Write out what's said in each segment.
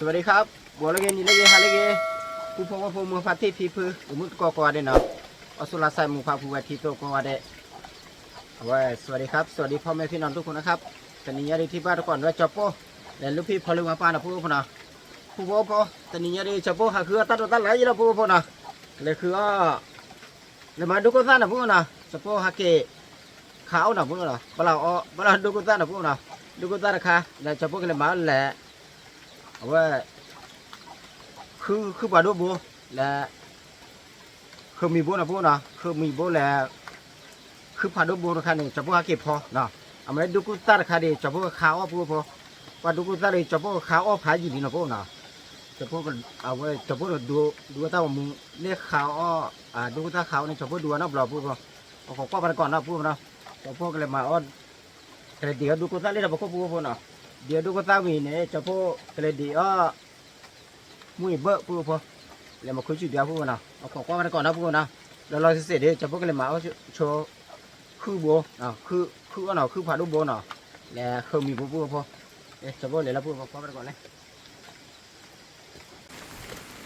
สวัสดีครับบัวละเกนี่ละเกฮาละเกผู้พงว่าผู้มือพัดที่พีพื้นมุดกอกอเดนเนาะอสุรศัยมุขผู้วัที่โตกอเดเอาไว้สวัสดีครับสวัสดีพ่อแม่พี่น้องทุกคนนะครับตอนนี้ยาดีที่บ้านทุกคนว่าจบโป้และลูกพี่พอลืมมาป้านะผู้พนะผู้พ่อตอนนี้ยาดีจบโป้หาคือตัดไหลยี่ละผู้พนะเลยคือเลยมาดูกุศลนะผู้นะจบโป้หาเกขาวนะผู้นะบลาดูกุศลนะผู้นะดูกุศลนะคะแล้วจบโป้ก็เลยมาแหละเอาไว้คือปลาดุกบัวและคือมีบัวนะบัวนะคือมีบัวและคือปลาดุกบัวราคาหนึ่งจะพวกเก็บพอเนาะเอามาดูกุตาราคาดีจะพวกขาวบัวพอปลาดุกกุตาเลยจะพวกขาวผาอยู่ดีนะบัวนะจะพวกเอาไว้จะพวกดูตาว่ามึงเนี่ยขาวดูตาขาวเนี่ยจะพวกดูนะบลอบัวพอเอาของป้าไปก่อนนะบัวนะจะพวกเลยมาแต่เดี๋ยวดูกุตาเลยนะบัวบัวนะเดี๋ยวดูกุตาวีเนี่ยจะพวกเลยเดี๋ยวมุ้ยเบอะพูดพอแล้วมาคุยจุดเดียวพูดนะเอาของกว้างมาก่อนนะพูดนะแล้วเราเสร็จเดี๋ยวจะพวกเลยมาเอาโชว์คือโบคืออันnàoคือผ่าดูโบเนาะแล้วเขามีพูดพอเดี๋ยวจะพวกเลยเราพูดกว้างมาก่อนเลย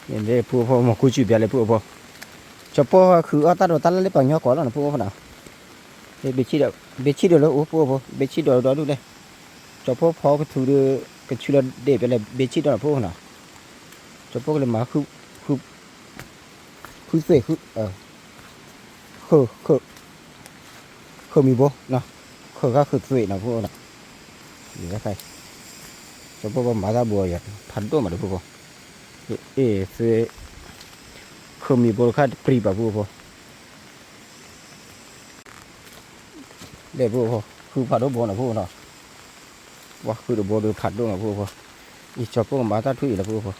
เดี๋ยวพูดพอมาคุยจุดเดียวเลยพูดพอจะพวกคือเอาตัดเลยปังยอก่อนแล้วนะพูดพอนะเดี๋ยวเบชิเดียวแล้วโอ้พูดพอเบชิเดียวดูเลยจะพวกพอก็ถือก็ชุดเด็ดไปเลยเบชิเดียวพูดนะจะพวกเลยมาคือเสกคือมีบ่เนาะคือเสกนะพวกน่ะอยู่กับใครจะพวกมาตาบัวอย่างพันตัวมาดูพวกเอเสคือมีบ่ค่าปรีบพวกเด็กพวกคือพันตัวบัวนะพวกเนาะว่าคือตัวบัวดูพันตัวนะพวกอีจะพวกมาตาถุยนะพวก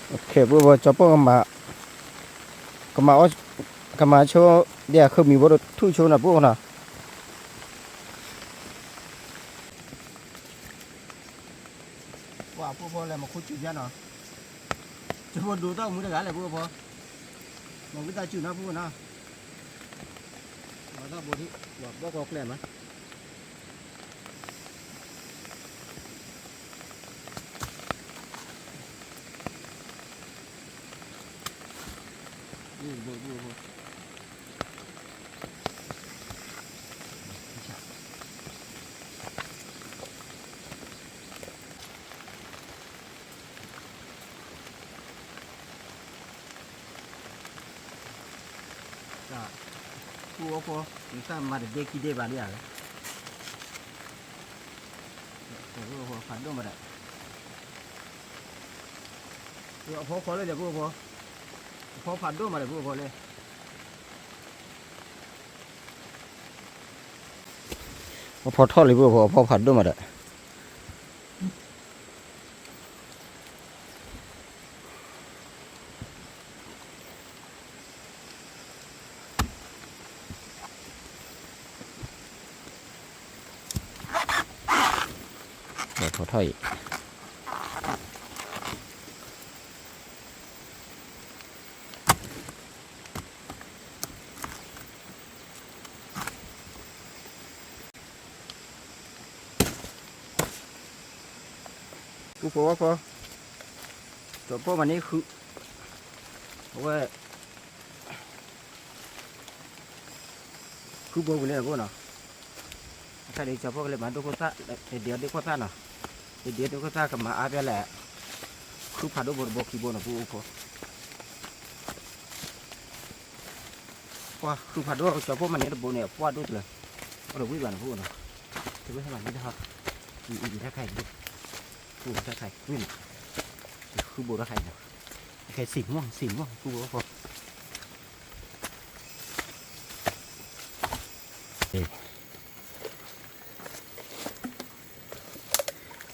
โอเคพวกจะพวกมาโชว์เดี๋ยวคือมีบททุ่งโชว์นะพวกน่ะว่าพวกอะไรมาคุยจุดยันเนาะจะพวกดูต้องมือเดือดอะไรพวกมาวิจารณ์จุดนะพวกน่ะมาต้องบทที่ว่าบอกแกล้งมั้ยบูผู้ว่าถึงสร้างมาเด็กกี่เด็กบ้านเนี่ยแต่ผู้ฝันด้วยมาได้ผู้พอเลยเดี๋ยวผู้พอฝันด้วยมาได้ผู้พอเลยพอทอดเลยผู้พอฝันด้วยมาได้พอถอยกูพอตัวพวกมันนี้ว่าคือโบกุเล่พวกเนาะถ้าเด็กจะพวกเลยมาดูโคตรเดี๋ยวดูโคตรเนาะเดี๋ยวดูโคตรกับมาอาเบลแหละคือผ่านดูบทบอกกี่โบนะผู้พอว่าคือผ่านดูจะพวกมันนี้โบเนี่ยว่าดูเลยเราวิ่งกันผู้เนาะจะไม่ให้มันไม่ได้ครับอีกถ้าใครดูผู้ถ้าใครวิ่งคือโบถ้าใครเนาะใครสิงม่วงผู้พอ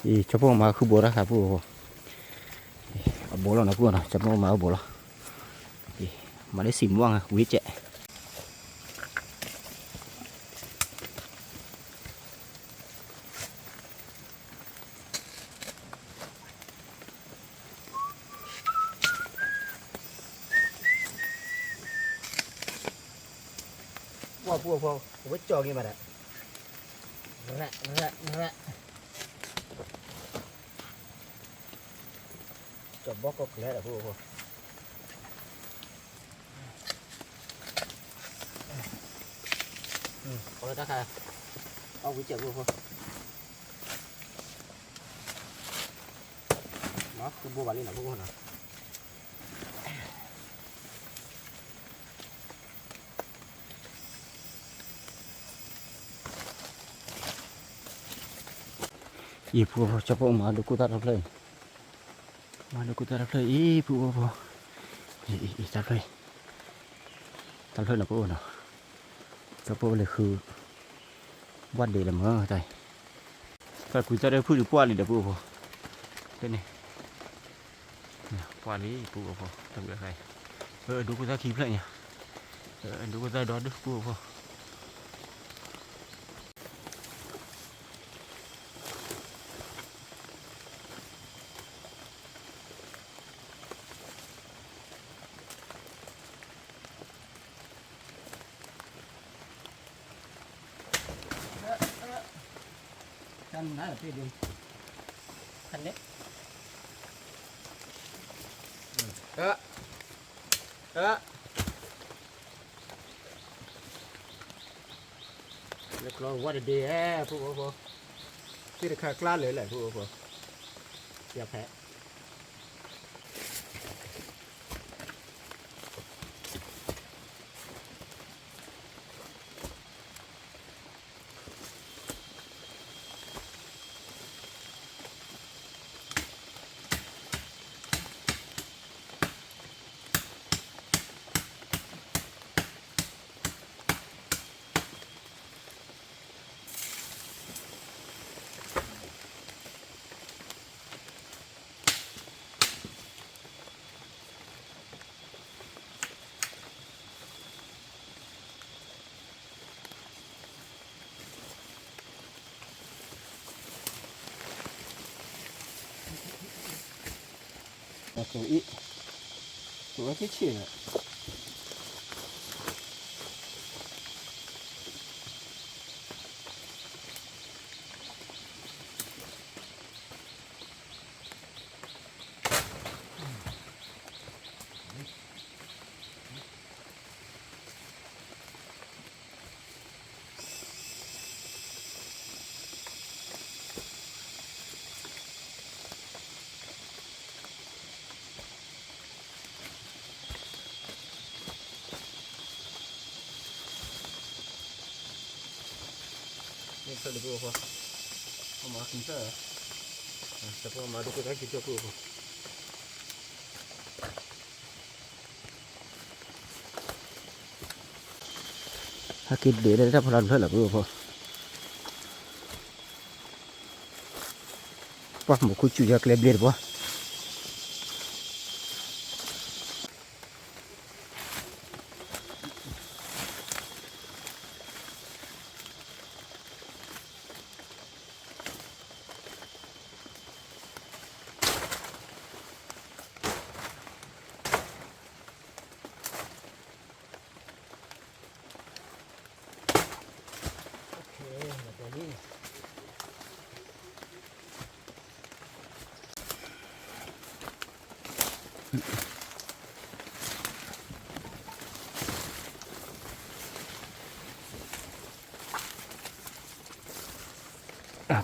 อีเฉพาะมาคือโบราณครับผู้โบราณนะผู้นะเฉพาะมาโบราณมาได้สิมว่างวิเจว่าผู้พอผมจอกี่มาได้นั่นแหละ จะบอกก็แล้วแต่พวกเอาละค่ะเอาไปเจ็บพวกnó cứ mua bán đi nào cũng ngon à ý phụ cho phụ mà được cô ta đập lên mà được cô ta đập lên ý phụ ý đập lên là phụ nào cho phụ là khửวันเดียวละมั้งใจก็คุยจะได้พูดอยู่ป้อนนี่เดี๋ยวปู่เป็นนี่ป้อนนี้ปู่พอทำกับใครดูกูจะคลิปเลยเนี่ยดูกูจะดอดดูปู่พอคันนั้นเหรอพี่ดูคันนี้แล้วก็ว่าดีแฮ่พวกพวกที่ราคากล้าเลยแหละพวกพวกอย่าแพ้ตัวที่ชี้เนี่ยนี่เสร็จแล้วพอเอามากินเสร็จจะพอมาดูก็ได้กินเจ้าพวกถ้ากินเดี๋ยวได้รับพลังเท่าไหร่พวกว่าหมูคุยจุยากเล็บเล็บวะ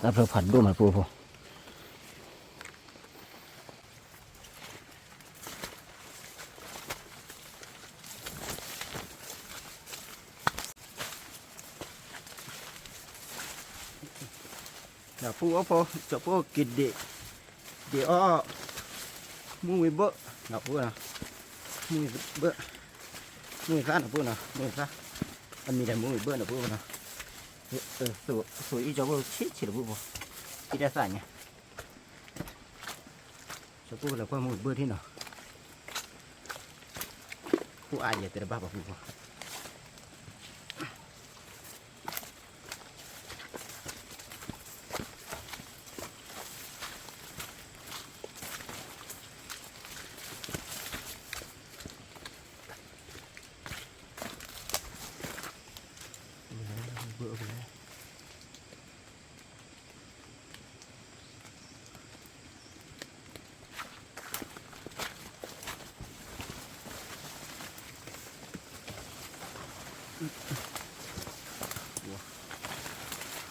ถ้าเราผัดด้วยมันปูพอเดี๋ยวปูเอาพอจะปูกินเดี๋ยวมุ้งเบอะเดี๋ยวปูนะมุ้งเบอะมุ้งข้านะปูนะมุ้งข้าอันมีแต่มุ้งเบอะนะปูนะสวยอีจ้าปูชิลปูพอที่ได้ใส่เนี่ยจะปูแล้วก็มุ้งเบอะที่เนาะปูอายอย่าเตะบ้าปูพอ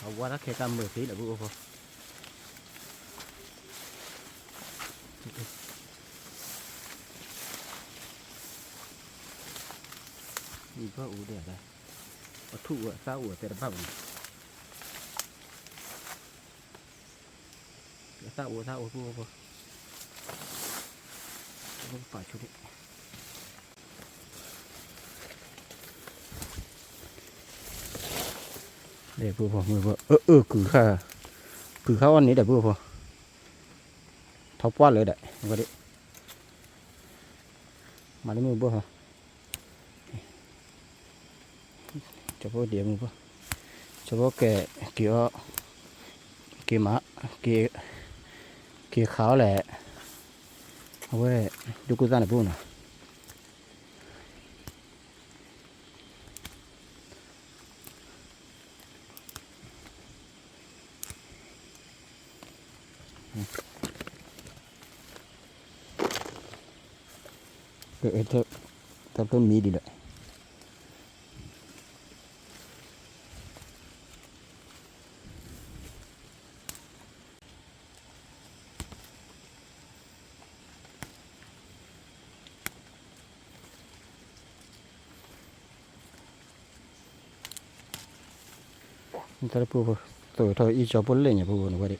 เอาว่าถ้าแค่กำมือสีเดี๋ยวพูดพอมีพ่ออูเดียได้เอาทุ่อ่ะซาอูแต่ละบ้านซาอูพูดพอต้องฝ่ายชุดนี้เดี๋ยวพูดพอมือพอคือข้าวันนี้เดี๋ยวพูดพอท็อปวันเลยได้ก็ดิมาได้มือพอจะพูดเดี๋ยวมือพอจะพูดแกเกี่ยวม้าเกี่ยวขาวแหละเอาไว้ดูกูตั้งแต่พูดนะถ้าต้นมีดีเลยถ้าพูดตัวเธออีจอบนเล่นอย่าพูดนะว่าดิ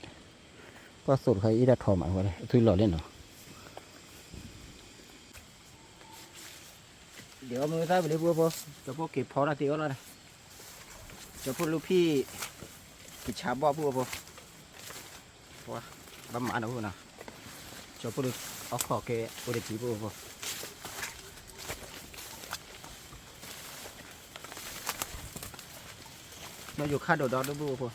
ก็สุดใครอีดัดทอมอ่ะว่าดิทุยหล่อเล่นเนาะเดี๋ยวมือใต้ไปเลยพวกจะพวกเก็บพอนาทีก็แล้วนะจะพูดลูกพี่กิจฉาบ่พวกว่าบ้าหมานะพวกนะจะพูดเอาขอเกะพูดจีพวกnó vô khá đồ đó đó bố bố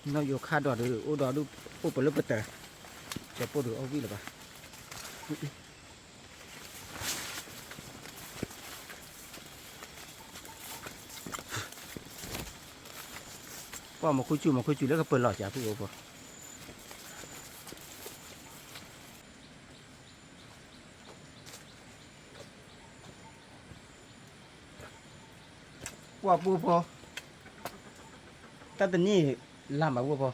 nó vô khá đồ được ô đó được ô bự lớp bự tờ cho bố được ô vi là bà qua một khối chu nó có bự lọt chả bố bố qua bố bố ta tên ní làm mà bố bố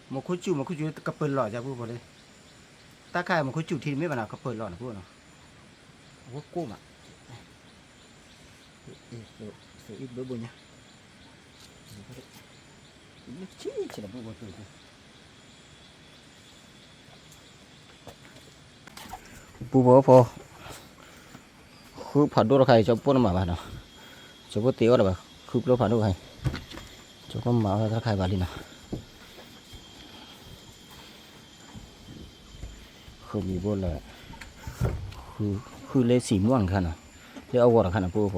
một khối chu có bự lọt chả bố bố đấy ta khai một khối chu thì mấy bạn nào có bự lọt bố nào bố cô mà ít bữa bố nhá chỉ là bố tuổi bố bố cứ phản đồ khai cho bố nó mà bà nào cho bố tiêu đó bà cứ nó phản đồ khai cho nó mở ra khai bà đi nào không bị bố là cứ lấy xì muỗng khăn à lấy áo quần khăn à bố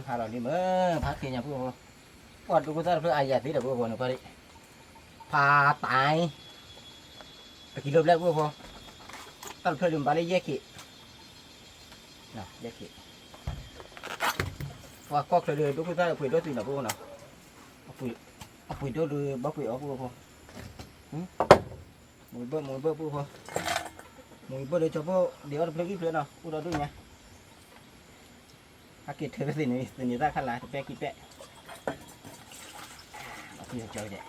พาเราดิเมื่อพักที่เนี่ยพวกปอดดูกูซะเพื่ออายาติเดี๋ยวพวกเราก็ได้พาตายตะกี้เริ่มแรกพวกตั้งเพื่อลืมไปเลยแยกขี้น่ะแยกขี้ว่าก็เคยเลยดูกูซะปุ๋ยด้วยสินะพวกน่ะปุ๋ยด้วยเลยบ้าปุ๋ยเอาพวกมวยเบิ้พวกมวยเบิ้เลยจะพวกเดี๋ยวเราไปกินเพื่อนเนาะพวกเราด้วยไงอากิเธอสินี่ได้ขนาดแปะกี่แปะเอาที่จะเจอเด็ก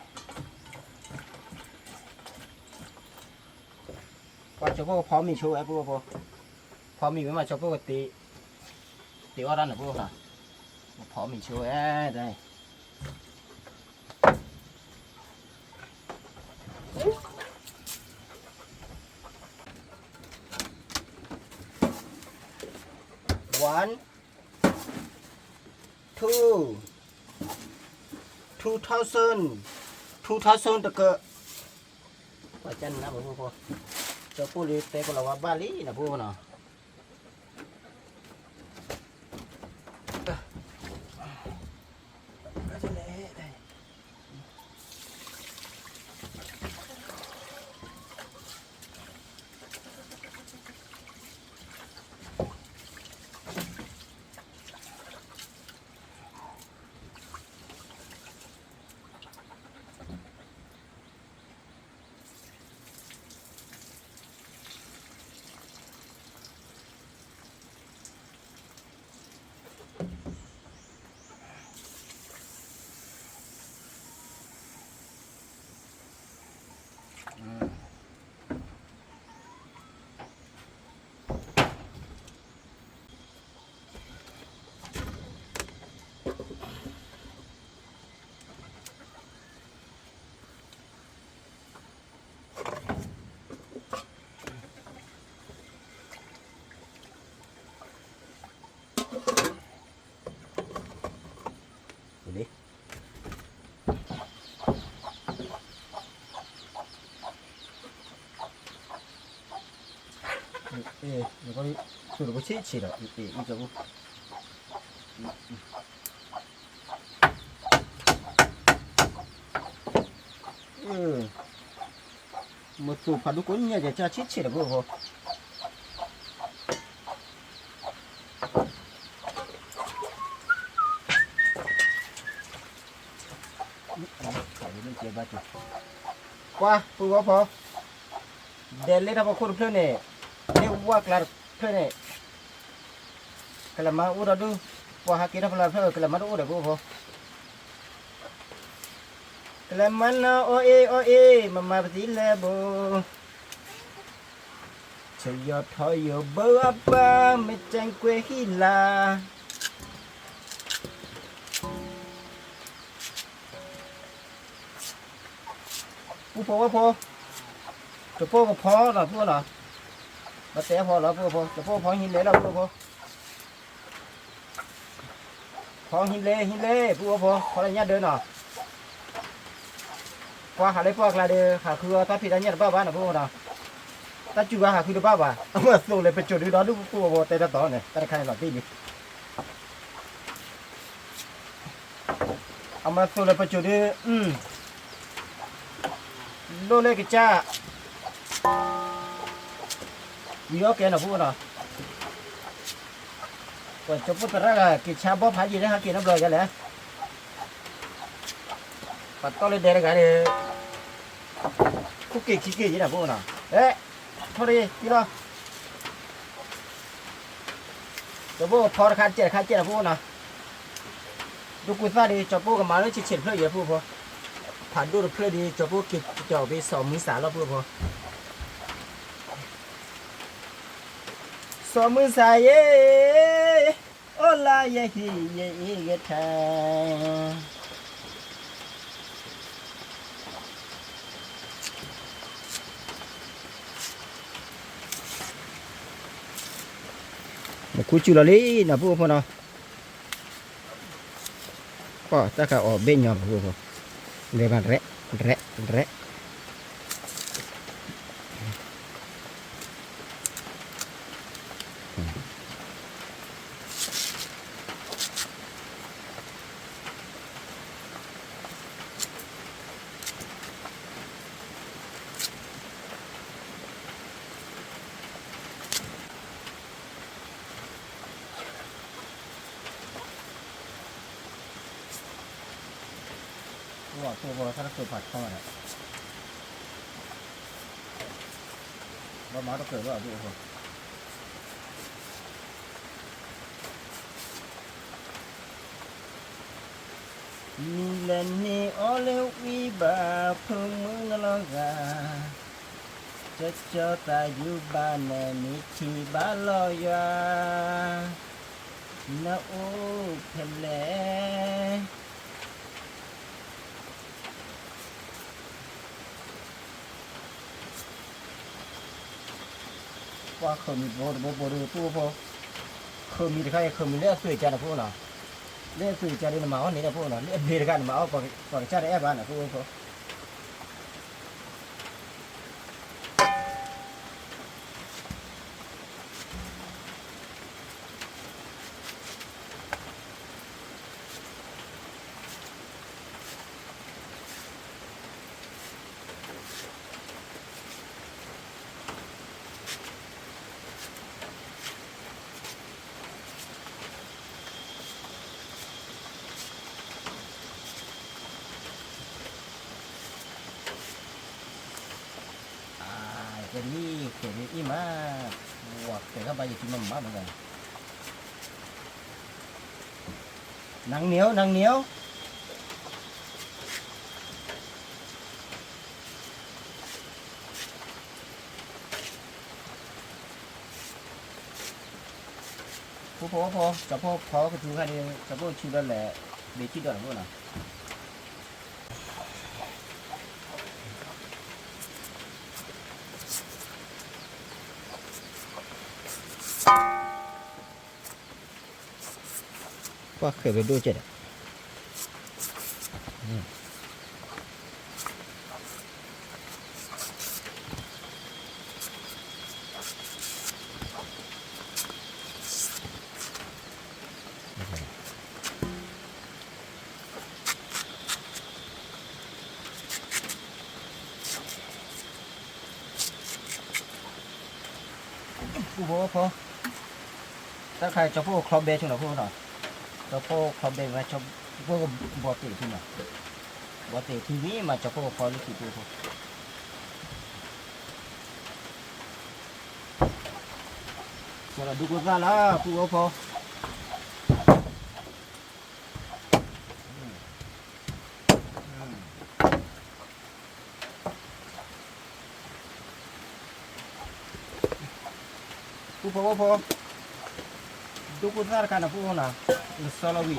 พอชอบพอมีชูไอ้พวกพอมีไม่มาชอบพวกตีว่าร้านไหนพวกน่ะพอมีชูไอ้ได้ 1 2 2000 ตะเกะว่าจันนะพวกจะพูดเลยแต่ก็เราว่าบาลีนะพวกเนาะ ดิ你讲你做了不切切了，你这不，么做怕如果你也加切切了不好。qua phụ có phò để lấy ra vào khuôn phơi này nếu qua là phơi này cái là mà u đó đu qua hai kia nó là phơi cái là mà u được phô cái là mà nó ôi mà tí là bố chờ giờ thôi giờ bơ ba mẹ tranh quê hi là phôจะพ่อก็พอหรอพวกหรอมาแต่พอหรอพวกจะพ่อพอหินเล่หรอพวกพอหินเล่พวกพออะไรเงี้ยเดินหรอพอหาอะไรพวกอะไรเด้อหาคือถ้าผิดอะไรเงี้ยบ้าบ้าหรอพวกหรอถ้าจู่ว่าหาคือบ้าบ้าเอามาส่งเลยไปจุดดูดอดูพวกแต่ละต่อเนี่ยแต่ละใครหรอที่นี่เอามาส่งเลยไปจุดดูโลเล็กจ้าวิโอเคนะพูดนะก่อนจะพูดแต่ละกิจชาบ่พายยีนะครับกินน้ำเลยกันเลยปัดต้นเลยเด็กกันเลยคุกกี้ยี่นะพูดนะเอ๊ะพอดีกี่ล้อจะพูดพอขาดเจ็ดนะพูดนะดูกุศลดีจะพูดกับมาเลยเฉียดเพื่อเยอะพูดพอผ่านดูเพื่อดีจะพูดกิจจะไปสอบมือสารแล้วพูดพอสมือสายเย่โอลาเย่ฮีเย่เย่ทางมาคุยจุลลีนะพวกพ่อเนาะก็ถ้าเขาออกเบ่งยอมพวกพ่อเลยมันแระว่าตัวพอถ้าเกิดผัดเข้ามาเนี่ยว่ามาต้องเกิดว่าดูพอมีเลนนี่โอเลวีบาพึ่งมือนลอกาจะเจอตาอยู่บ้านแน่มีที่บ้านลอยาน้าโอ้เพลว่าเคยมีโบดูตัวพอเคยมีใครเคยมีเลือดสวยจังนะพวกน่ะเลือดสวยจังเลยมาเอาเนี่ยนะพวกน่ะเลือดเบียร์กันมาเอาก่อนชาติแอบบ้านนะพวกนี่เขียนอีมาวักแต่เข้าไปอยู่ที่มันมาเหมือนกันหนังเหนียวพอจะพอก็ถือแค่นี้จะพอชิวแล้วแหละเดี๋ยวคิดก่อนพวกน่ะว่าเคยไปดูเจ็ด กูบอกว่าพอถ้าใครจะพวกคลอมเบช่วยหน่อยพวกหน่อยจะพวกคลอมเบมาจะพวกบอติที่หน่อยบอติทีวีมาจะพวกคอลิกิตัวพวกสระดูกุซาละกูบอกพอกูบอกว่าพอดูกุซาละกันนะพวกน่ะสระวิ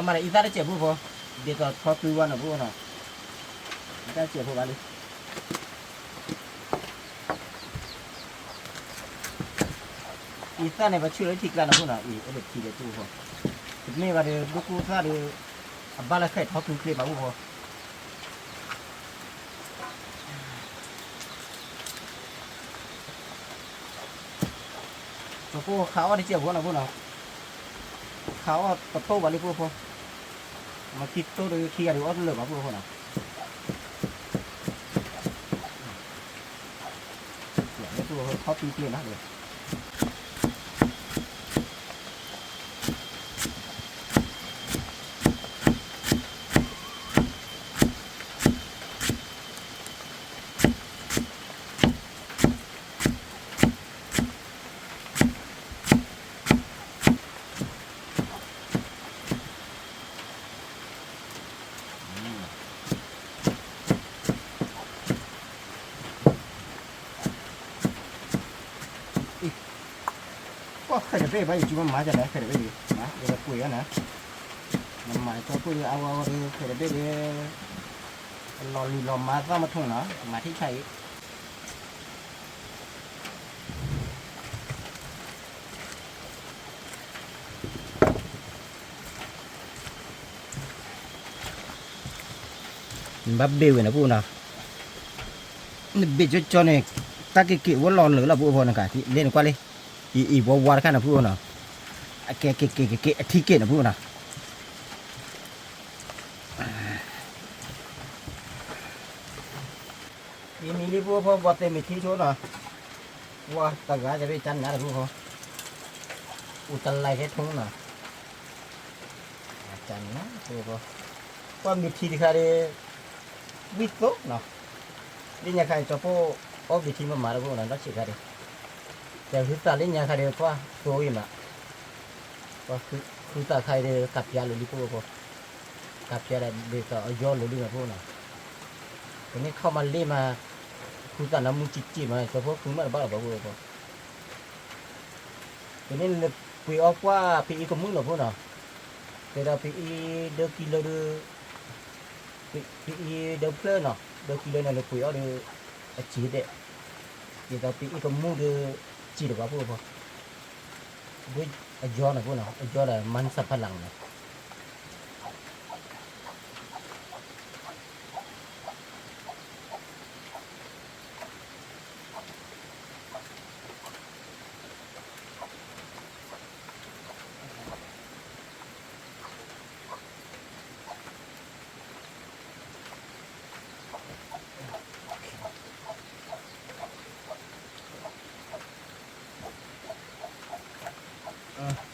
มาเลยอีตาได้เจ็บพวกพอเดี๋ยวก็พอตัวนะพวกน่ะอีตาเจ็บพวกอะไรอีตาเนี่ยมาช่วยที่กลางนะพวกน่ะอีเด็กที่เด็กพวกพอไม่ว่าเดี๋ยวดูกุซาเดี๋ยวบ้านละแค่ทอดคือเคลียร์มาพวกพอพวกเขาได้เจ็บพวกน่ะพวกน่ะเขาตะโต้บาลีพวกพอมาคิดโต้โดยขี้อะไรวะเหลือมาพวกคนน่ะเดี๋ยวตัวเขาตีเปลี่ยนนะเดี๋ยวก็เคยได้ไปไปจุ่มมาจะได้เคยได้ไปนะเดี๋ยวคุยกันนะมันหมายก็คุยเอาเดี๋ยวเคยได้ไปเดี๋ยวรอลีรอมาซะมาทุ่งนะมาที่ใช้บับเบี้ยวนะพูดนะนี่เบี้ยจนเนี่ยตะกี้วันรอเหลือละพูดพอนะกะที่เล่นกว่าเลยอีบัววัวกันนะพูดนะเกที่เกนะพูดนะมีรีพูดพอบอเตมีที่ชุดนะว่าตั้งใจจะไปจันนะพูดพออุตไลแค่ทุ่งนะจันนะพูดพอว่ามีที่ที่ใครวิโต้เนาะนี่ยังใครจะพูดออกวิธีมาแล้วพูดนะรักษาใครแต่คือตาเล่นยังใครเดียวว่าตัวอิ่มอ่ะว่าคือตาใครเดียวกับยาหรือพูดพอกับยาอะไรเดียวก็ย้อนหรือดึงมาพูดนะทีนี้เข้ามาเล่มาคือตาน้ำมึงจิมาเฉพาะคือมันบ้าหรือเปล่าพูดพอทีนี้ปีออกว่าปีอีกมึงหรอพูดนะแต่เราปีเดือกิโลเดือปีเดือเพลินเนาะเดือกิโลเนี่ยเราปีออกเดือจีเด็ดเดี๋ยวปีอีกมึงเดือจีหรือเปล่าพูดพอด้วยย้อนนะพูดนะย้อนอะไรมันสับพลังนะ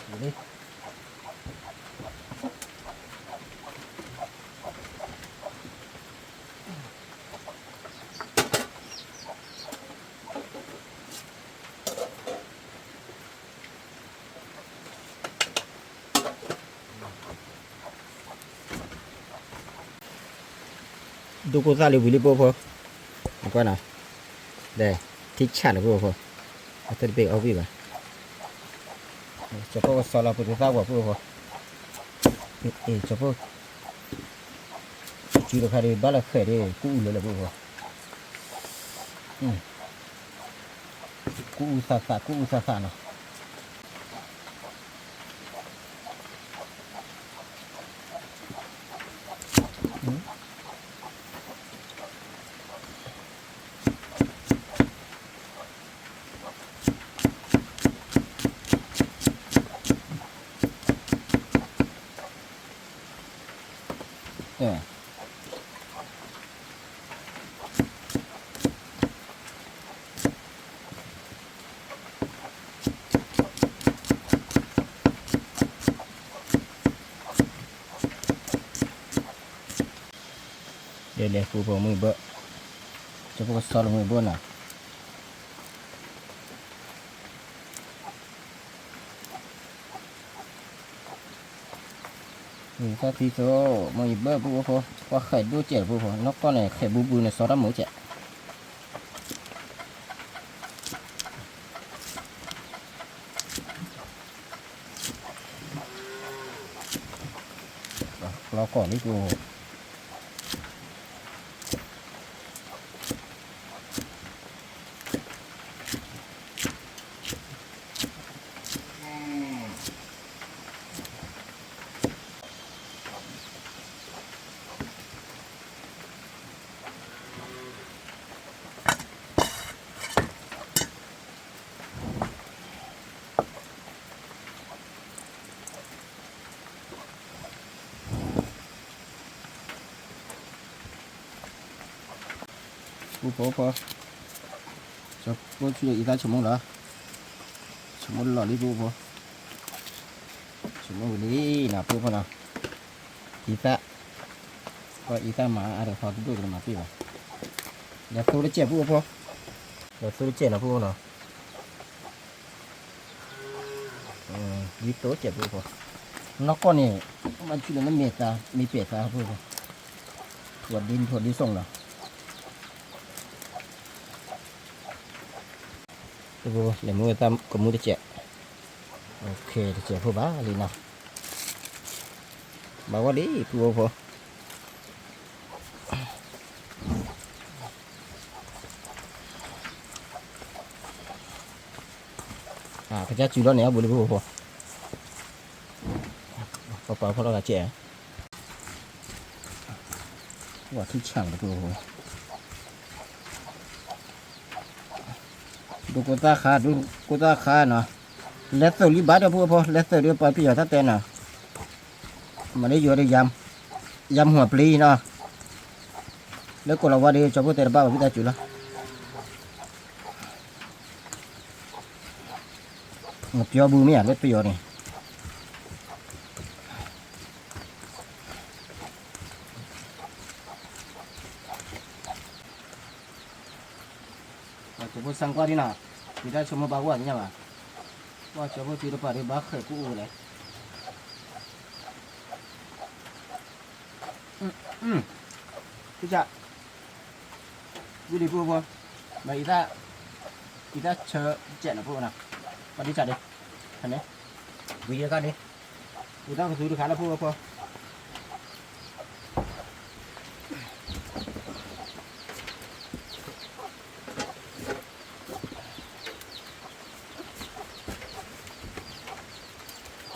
อยู่นี่ดูกูซาลิวิลิโป้พอก่อนนะเดี๋ยวที่ฉันพูดพอเอาตัวเบรกเอาไปบ้างจะพวกสลับตัวฟ้าว่าพูดพอจะพวกจีโร่คาร์ดบ้าละเคยได้กู้เลยละพูดพอกู้ซาเนาะ เลยผู้พอมือเบอะจะพวกซอสมือเบอะน่ะนี่ถ้าที่โซ่มือเบอะผู้พอว่าไข่ดูเจ็บผู้พอนกก้อนเนี่ยไข่บูเนี่ยซอสหมูเจ็บเราก่อนนี่ผู้พอจะพูดช่วยอีตาชั่วโมงเหรอชั่วโมงหล่อนี่ผู้พอชั่วโมงนี้นะผู้พอนะอีตาก็อีตามาอะไรพอดูกันมาพี่บ่เดี๋ยวตัวเจ็บผู้พอเดี๋ยวตัวเจ็บนะผู้เนาะยีโตเจ็บผู้พอนกก้อนนี่มันช่วยน้ำเมตตามีเปียกตาผู้พอถั่วดินส่งเนาะผู้เดี๋ยวมือตามกับมือจะเจ็บโอเคจะเจ็บผู้บ้าเลยนะบ้าว่าดีผู้พอพระเจ้าจุดแล้วเนี่ยบุรีผู้พอเปล่าเพราะเราเจ็บว่าที่ช่างผู้พอดูกุตาขาเนาะเล็ดตัวรีบาดผู้พอเล็ดตัวเดียวไปพี่อย่าทัดเต้นเนาะมันได้อยู่ได้ยำหัวปลีเนาะแล้วก็เราว่าดีจะพูดแต่บ้าพี่ตาจุละเปียวบูมี่อ่ะเล็ดเปียวนี่จะพูดสังกัดนี่นะพี่ตาชมมาบ้าว่าเนี่ยว่าจะพูดที่เราไปได้บ้าเคยกู้เลยพี่จะวิธีพูดพอมาอีตาเชื่อเจ็ดนะพูดนะมาดีจัดดิเห็นไหมวิธีการดิอีตาก็ซื้อดูขายแล้วพูดพอ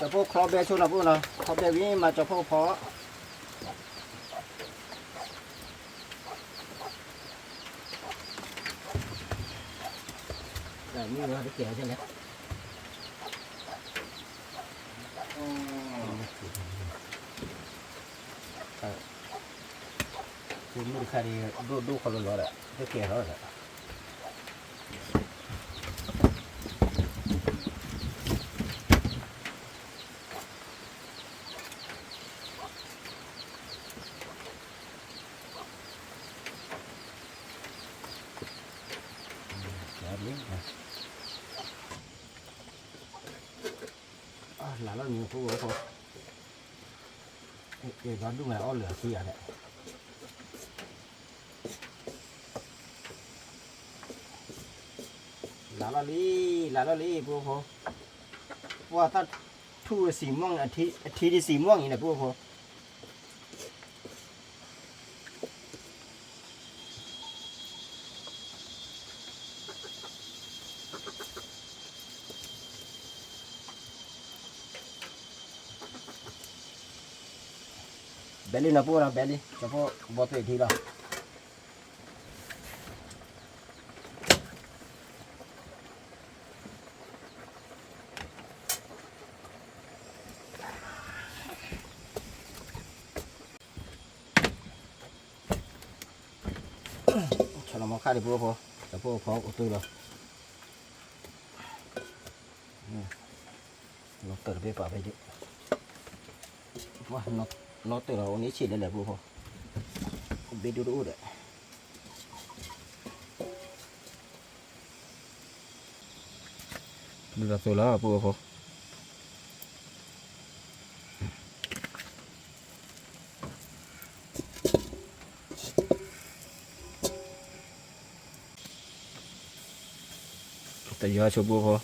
จะพูดครอบเบชุนนะพูดนะครอบเบวิ่งมาจะพูดเพาะแต่นี่เราได้เกี่ยวใช่ไหมคือมือคดีดูคนร้อนแหละได้เกี่ยวแล้วแหละหลานเรามีผู้ว่าเขาก็ดูไงอ้อเหลือเสียเนี่ยหลานเราลีผู้ว่าว่าถ้าทู่สีม่วงอาทิตย์สีม่วงอย่างนี้ผู้ว่าเบลลี่นะพูดนะเบลลี่เฉพาะบอสทีละฉลองมาค่าดิพูดพอเฉพาะพออุตุละนกเตอร์ไปป่าไปดิว่านกเตอร์เรานี้ฉีดได้เลยพูดพอ bị đu đu đấy đưa ra số lá bùa không tại giờ cho bùa không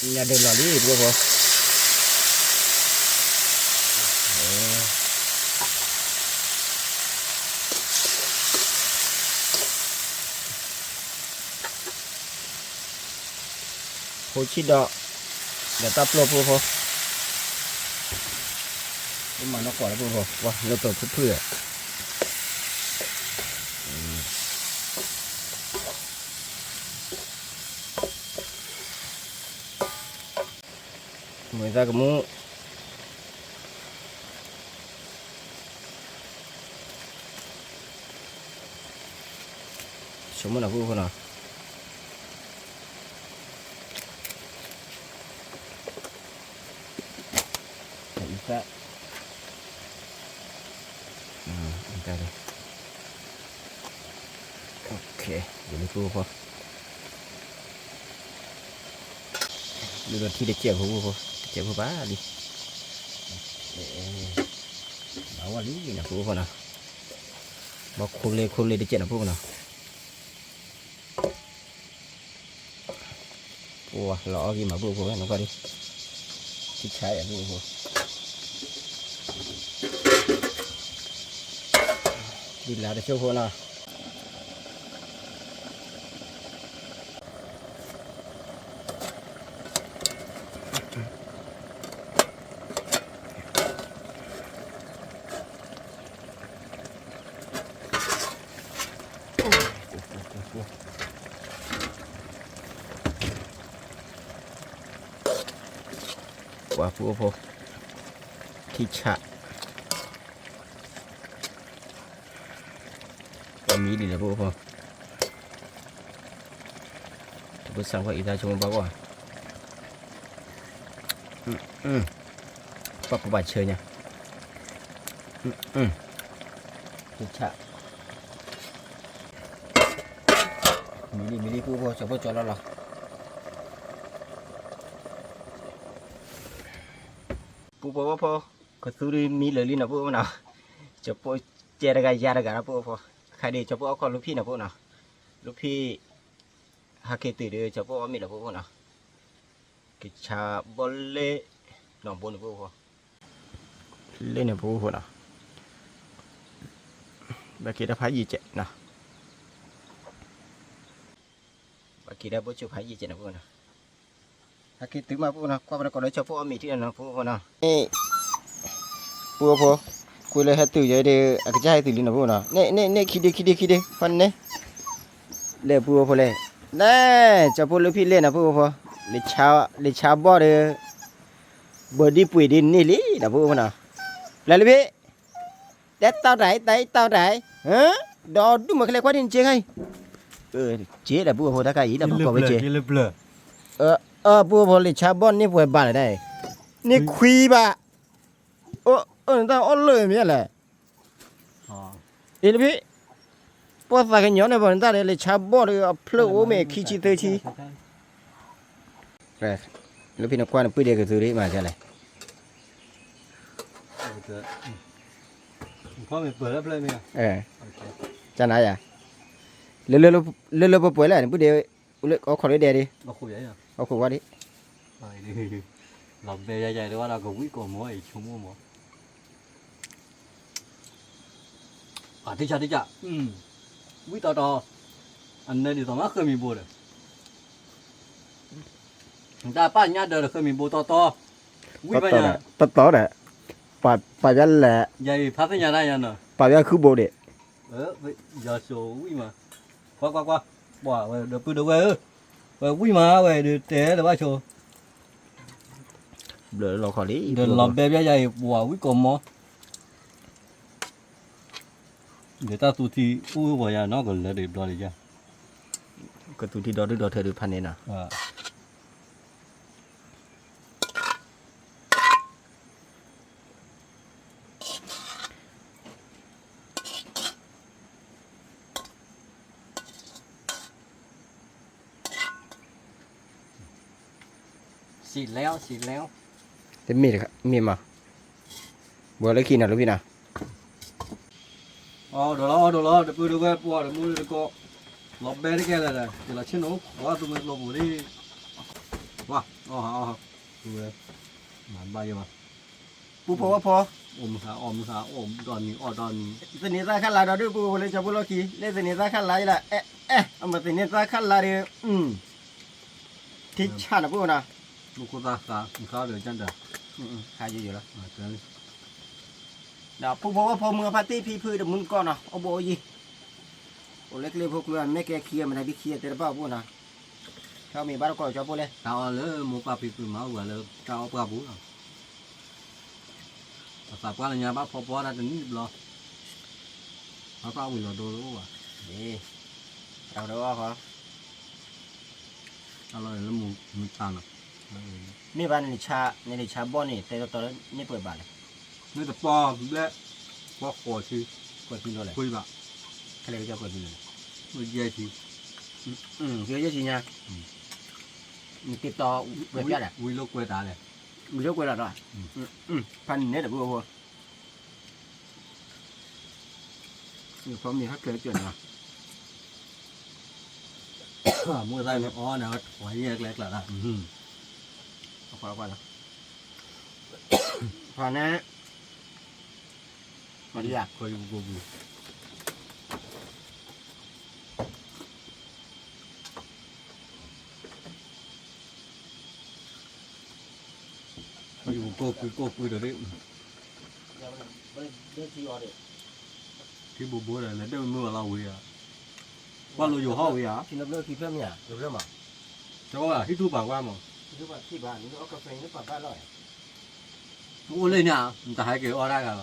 nhà đây là đi bùa không hồi chi đó để tập lô bùa không nhưng mà nó quả là bùa không wow nó tổ chức thừa người ta cũng muốn sống nào vui nào ta đây ok để đi vui không bây giờ khi để chèo vui không chèo vui bá đi bảo quản lý gì nào vui không nào bảo khôn lên để chèo nào vui nào wow lọ gì mà vui không nó qua đi chích trái ở vui không đi là để cho cô nào quả phù thịt chả mì đi là vô không? Bữa sáng phải ra cho một bao quả. Bác có bài chơi nha. Thịt chả. Mì đi vô cho bố cho nó lọc. Bố có thứ đi mì lấy đi nào bố nào. Cho bố che ra gai ra ra bố. ใครดีจะพวกเอาลูกพี่นะพวกน่ะลูกพี่ฮาเกติเดจะพวกมีนะพวกน่ะกิชาบอลเล่หนองบนพวกเล่นนะพวกน่ะบากีได้พายยีเจ็ดนะบากีได้บุจุพายยีเจ็ดนะพวกน่ะฮาเกติมาพวกน่ะความรักก็เลยจะพวกมีที่นั่นนะพวกน่ะนี่พวกคุยเลยให้ตื่นใจเดี๋ยวอาจจะให้ตื่นนะพวกน่ะเนี่ยคิดดิฟันเนี่ยเล่พวกเลยนี่จะพูดลูกพี่เล่นนะพวกเลชาบอดบอดี้ปุ๋ยดินนี่ลินะพวกน่ะแล้วลูกพี่เด็ดเต่าไหนฮะดอดูมาเคลียร์กว่าดินเจ๊ไงเจ๊แต่พวกถ้าใครอีแต่พวกไม่เจ๊พวกเลชาบอดนี่พวกบ้านอะไรนี่คุยบ่แต่อ้อนเลยมีอะไรเดี๋ยวพี่พอใส่กันย้อนในบ่อนตาเลยชาบอเลยเพลโอเมขี้ชีเตชีแล้วพี่นักกวนปุ้ยเด็กก็ซื้อได้มาใช่ไหมพ่อไม่เปิดแล้วเลยมั้ยจะไหนอ่ะเร็วๆป่วยแล้วปุ้ยเด็กเอาขอได้เดี๋ยวดิมาคุยยังเอาคุยว่าดิเราเบย์ใหญ่ๆเลยว่าเราก็วิ่งก่อนหมอไอ้ชั่วโมงหมอที่จ่าวิ่งต่ออันนี้ดิต่อมาเคยมีโบเลยแต่ป้าญาติเดินเคยมีโบต่อวิ่งไปเนี่ยต่อเนี่ยป่ายันแหละใหญ่พัทยาได้ยังเนาะป่ายันคือโบเด็ดอย่าโชว์วิ่งมาคว้าบ่าเดี๋ยวปืนเดี๋ยววิ่งมาเดี๋ยวเตะเดี๋ยวว่าโชว์เดี๋ยวเราขอดิเดี๋ยวเราเบย์ใหญ่บ่าวิ่งก่อนหมอ เดี๋ยวตาตูทีอู้บ่ยาเนาะก็เลยเดี๋ยวดอเลยจ้ะ ก็ตุที่ดอดอเธอดูพันนี่นะ สีแล้วสีแล้ว เต็มมีดครับมีมาบัวเล็กขี้นะลูกพี่นะ อ๋อเดี๋ยวรอเดี๋ยวดูกันปวดเดี๋ยวมือเดี๋ยวก็หลบเบรกแกเลยนะเดี๋ยวเราเช่นนู้ว่าตัวมันหลบอยู่นี่ว้าอ๋อดูเลยมันใบมา ปูพอว่าพอ อมขาดอนนี้ดอนนี้ สนิทราขั้นลายดอดูปูเลยจะพูดล็อกขี้เล่นสนิทราขั้นลายละเอามาสนิทราขั้นลายที่ชาตินะปูนะ ลูกตาขาเดี๋ยวจันเด้อ ขายอยู่แล้ว เดี๋ยว เดี๋ยวปูพอว่าพอมือพาร์ตี้พี่พื้นเดี๋ยวมึงก่อนนะเอาโบยี่โอ้เล็กๆพวกเรือไม่แกเคลียร์มันให้พี่เคลียร์แต่ละบ้าปูนะเขามีบ้านก็จะพูดเลย tao lỡ một ba phi phi máu và lỡ tao ba bún rồi sao qua là nhà bác phò ra đến lo nó tao mình là đồ đúng không นี่เอาเดี๋ยวว่าเขา tao là mình tàn à มีบ้านในชาบ้านนี่แต่ตอนนี้นี่เปิดบ้านเลย nó tập po lẽ po khổ chứ เปิดพี่โน่เลย khui bạc เขาเลยก็จะเปิดพี่โน่ nó dây thì เยอะๆสิเนี่ยมีติดต่อเว็บยัดอ่ะ vui lúc quay ta này มีเยอะกว่าละพันเนี่ยเดี๋ยวพูดพูดมีความมีฮักเกิดเกิดมา mua tay nó ó nào hỏi nhẹ lẹt là เอาพอแล้วพอนะมาดีอ่ะ coi vô vô cô cười được đấy เรื่องที่ออเดอร์ cái bố này là đâu mưa lâu vậy à qua lùi vô hao vậy à ที่นับเลิกที่เพิ่มเนี่ยเริ่มอ่ะ cho là hít thu bảo qua mà คือว่าที่บ้านนี่เอากาแฟนี่ปะบ้านอร่อย ô lên nhà người ta hay kiểu ở đây cả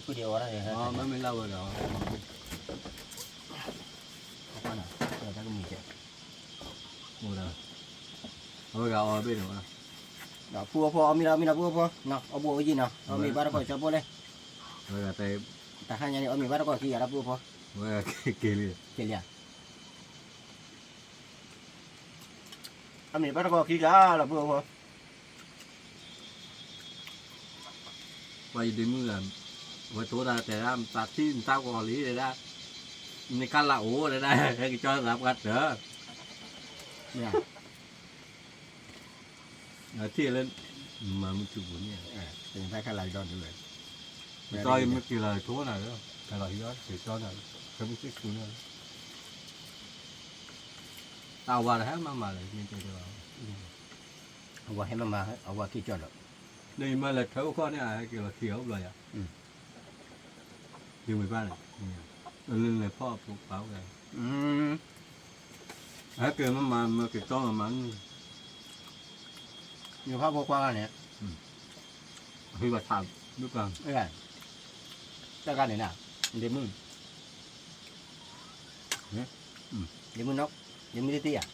ผู้เดียวอะไรฮะ mấy mấy lâu rồi đó เอาไปน่ะเออถ้าก็มีแค่ ngồi đây thôi gạo ở bên nữa เดี๋ยวพัวพอมีเราพัวพอเนาะเอาบัวยินเนาะเอามีบ้านก็จะบัวเลย rồi là tay แต่ข้างนี้เอามีบ้านก็ที่อะไรพัวพอ rồi là kia liền เกี่ยเอามีบ้านก็ที่ละละพัวพอ quay đến mưa là với tối ra để ra tạt tin tao có lý để ra này căn là ố để đây cái cho làm gặt nữa เนี่ย thì lên mà mình chụp bún nhỉ เป็นไฟข้างไหลดอนเลย coi mấy kỳ lời thua này đó cái lời đó thì cho này cái bút tích xuống này tao vào là hết mà lại nhìn thấy được เอาว่าให้มันมาเอาว่าที่จอดหรอก đây mà là thấu con này à kiểu là thiếu rồi à điều 13 này lên nàyพ่อปลูกเปล่าไง cái mà cái con mà อยู่ภาพพวกกว้างเนี่ย khi mà thảm lúc nào เอ้ยเจ้าการเนี่ยนะเดี๋ยวมึงเดี๋ยวมึงนกเดี๋ยวมึงได้ตีอ่ะ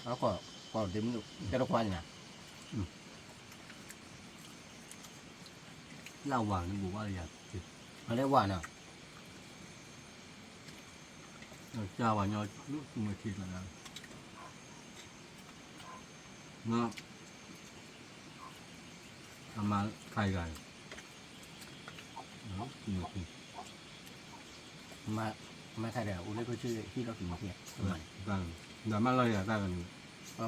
แล้วก็เดี๋ยวมึงจะรบกวนนะ lao vào nó bù bao giờ เขาเรียกว่าเนาะ cho vào nhau lúc mà thịt là nó mà khai gà đó nhiều khi มาไทยเดี๋ยวอุ้ยก็ชื่อที่เราถึงมาเพียทำไม vâng là mà lời là ta cần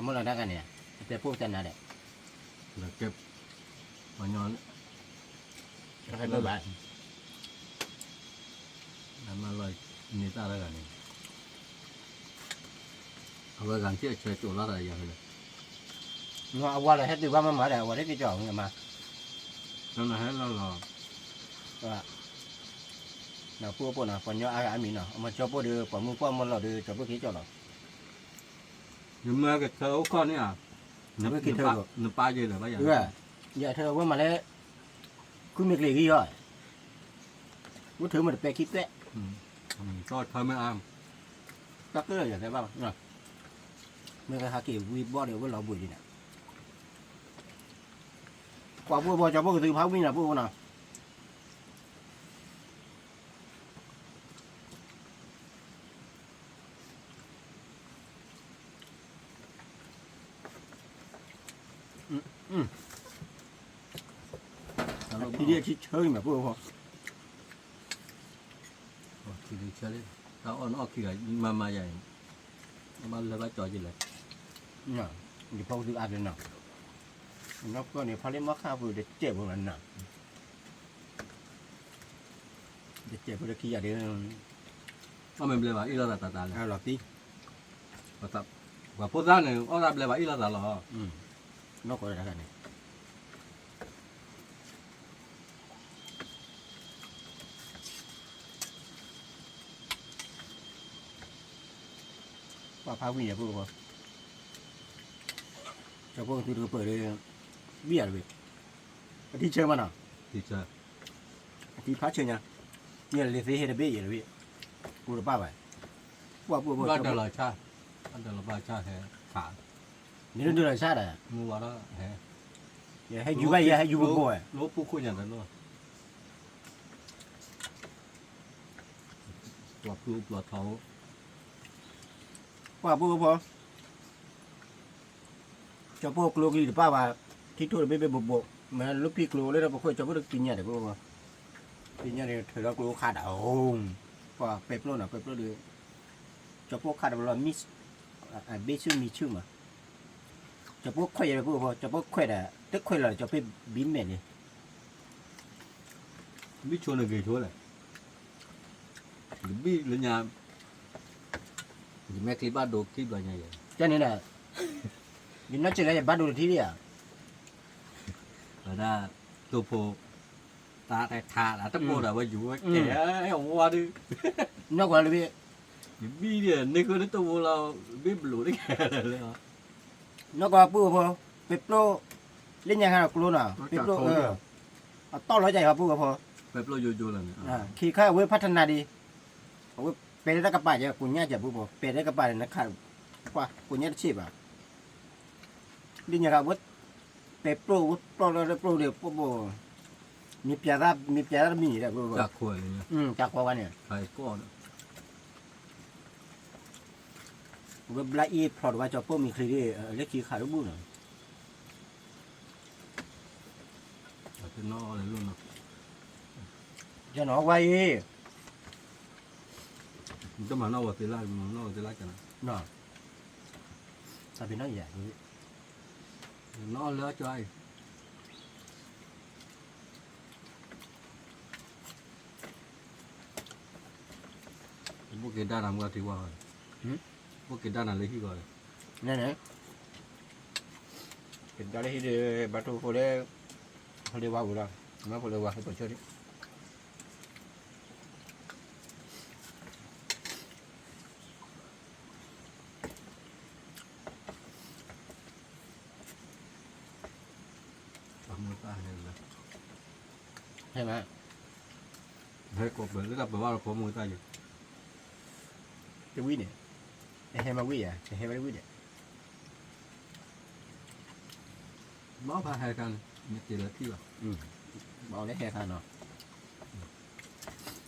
เมื่อเราได้กันเนี่ยแต่พวกจันนะเด็ก là kẹp vào nhau เราให้เปิดบ้าน là mà lời người ta là này હવે ગાંધી છે ચોલા રહી ગયા એટલે เนาะเอาว่าอะไรให้ดูว่ามันมาแต่ว่าได้กี่จ่อเงี้ยมา nó hết lo lo ว่าเนาะพวกเนาะคนเยอะอามีเนาะเอามาจ่อพวกเดือปมือพวกมันเราเดือจ่อพวกขี้จ่อหรอ nhưng mà cái thấu con ấy à nó ba giờ rồi bây giờ เอออย่าเธอว่ามาแล้วคุณมีกลีกี่ย่อยกูถือมันไปคิดแก ก็ทำไม่อ้าม tất cái là thế bao rồi mấy cái hạt kỳ vi bo đều với lò bụi gì nè quả bùa bò cho bùa từ pháo minh là bùa nào thì đi chỉ chơi mà bùa không thì đi chơi đi tao nó kia mà vậy mà là cái trò gì lại nhở thì phong từ ăn đến nào nó có này phải lấy mắc khao vừa để chế vừa lần nào để chế vừa để khi giờ đến nó mình lấy vào ít là tạt tạt à lọt tí và tập và phốt ra này ông làm lấy vào ít là tạt lò nó có cái này và pháo huy là bùa không cho bùa từ từ bơi đi bia rồi đi chơi mà nào thì chơi đi phá chơi nha như là liệt hết là bia rồi bùa ba vậy bùa bùa ba đời là cha ba đời là ba cha hè thả nếu đưa lại sát à mua vào đó hè hay du bay hay du bùa à lúa phu khu nhà đó luôn lọt phu lọt thấu qua bùa cho bùa lô đi ba vàที่ทั่วไปเป็นบบมันลูกพี่กลัวเลยเราบอกว่าจะไม่ได้กินเนี่ยเดี๋ยวบอกว่ากินเนี่ยเธอเรากลัวขาดเอาว่าเป็ดโน่นน่ะเป็ดโน่นเลยจะพวกขาดเรามิสเบชื่อมีชื่อมาจะพวกข่อยอะไรพวกจะพวกข่อยแต่ตึกข่อยเราจะไปบินแม่เนี่ย biết chôn là ghê chúa này biết lên nhà mẹ khi bắt đồ kịp vào nhà vậy cho nên là vì nó chỉ là bắt đầu thì đi à ở ra tô phô ta tại thà là tấp bô là bao nhiêu kẻ ấy ông qua đi nó gọi là biết biết đi nên có đến tô phô là biết lũ đấy kẻ rồi nó gọi bùaเป็ดโลlên nhà hàng luôn àเป็ดโลto nói chạy vào bùaพอ phép lo vô là ขี่ข้าวเว้ยพัฒนาดีเอาไว้เป็นได้กระป๋าจะกุญแจจะบุบเป็นได้กระป๋าเนี่ยนะครับว่ากุญแจชีพอ่ะดิเนี่ยครับว่าเป็ดโปรแล้วโปรเดียวปุ๊บมีเปียร่ามีเนี่ยปุ๊บ จากขวดเลย จากว่าเนี่ย ใครก้อน เว็บไลน์อีพอดว่าจะปุ๊บมีคลีเล็กขี่ขายรูปบุญ เป็นนออะไรluôn nào จะหนอไว้ cái mà nâu thì lại cả เนาะถ้าเป็นน้อยใหญ่ nó lỡ cho ai bố kia đa làm qua thì qua rồi bố kia đa là lấy khi rồi นั่นไงเป็นตอนที่บัตรโฟเล่เขาเรียกว่าบุญแล้วมาโฟเล่ว่าให้เปิดเชื่อดิ người ta hay là ใช่ไหม hay cột bởi nó gặp bởi bao là có người ta gì จะวิ่งเนี่ยให้มาวิ่งอ่ะให้มาวิ่งเนี่ย nó phải hay căn như chỉ là khi à บอกได้แค่ค่ะเนาะ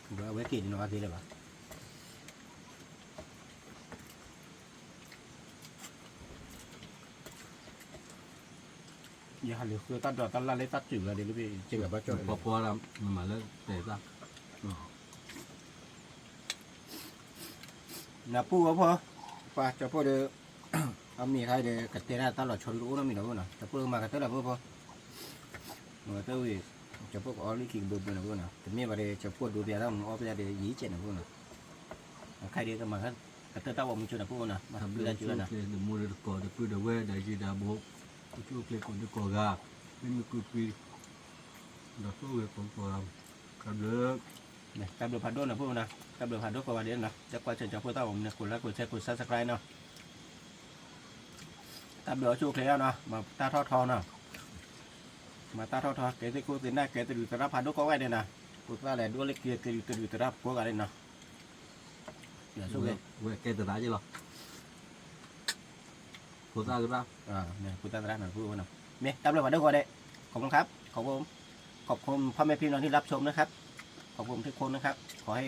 เอาไว้กินเนาะทีเลยปะอย่าหันเลยคือตัดละเลยตัดจืดเลยเดี๋ยวไปจืดแบบว่าจ่อย พอlà mà lên để ra นะปูก็พอป่ะจะพอเด้อเอามีใครเด้อกระเตน่าตลอดชนรู้นะมีหรอนะจะพูดมากระเตน่าพอเมื่อเต้าอีจะพูดอ๋อลิขิงเบื่อนะพวกนะแต่เมื่อวันเดจะพูดดูเบียร์แล้วมันอ๋อไปเดี๋ยวยี่เจ็ดนะพวกนะใครเดียวกันมาครับกระเตน่าว่ามึงชนนะพวกนะมาทำเรื่องจุดนะ để mua được cỏ để quy được về để gì đã bố chú kia còn được cỏ gà nên mình quy đó số người còn cỏ làm cả được เนี่ยตามดูพันด้วยนะพวกนะตามดูพันด้วยกว่าเดือนนะจะกว่าเชิญจากพวกเต้าผมเนี่ยกดไลค์กดแชร์กดซับสไครต์เนาะตามดูชูเคลียร์เนาะมาตาทอทอเนาะมาตาทอทอเกติกูตินได้เกติดูตระพันด้วยก็ไว้เนี่ยนะกูตาแหล่ด้วยเล็กเกียร์ติดูตระกูกันเลยเนาะ เดี๋ยวสู้เลย 왜 깨도 나질러 보다 그라 เนี่ยคุณตาตระหน่อยพูดว่าหน่อยเมย์ตามเลยว่าเดี๋ยวก่อนเด้ขอบคุณครับขอบคุณพ่อแม่พี่น้องที่รับชมนะครับขอบคุณทุกคนนะครับขอให้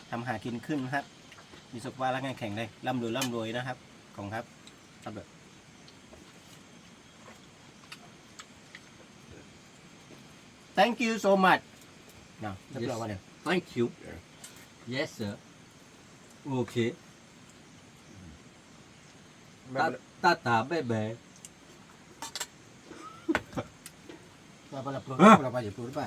ทำหากินขึ้นนะครับมีสุขภาพร่างกายแข็งเลยร่ำรวยนะครับขอบคุณครับครับเลย thank you so much เนาะเรียบร้อยว่าเนี่ย Thank you Yes sir 오케이 따따 베베 เราไปรับรู้เราไปอย่าพูดไป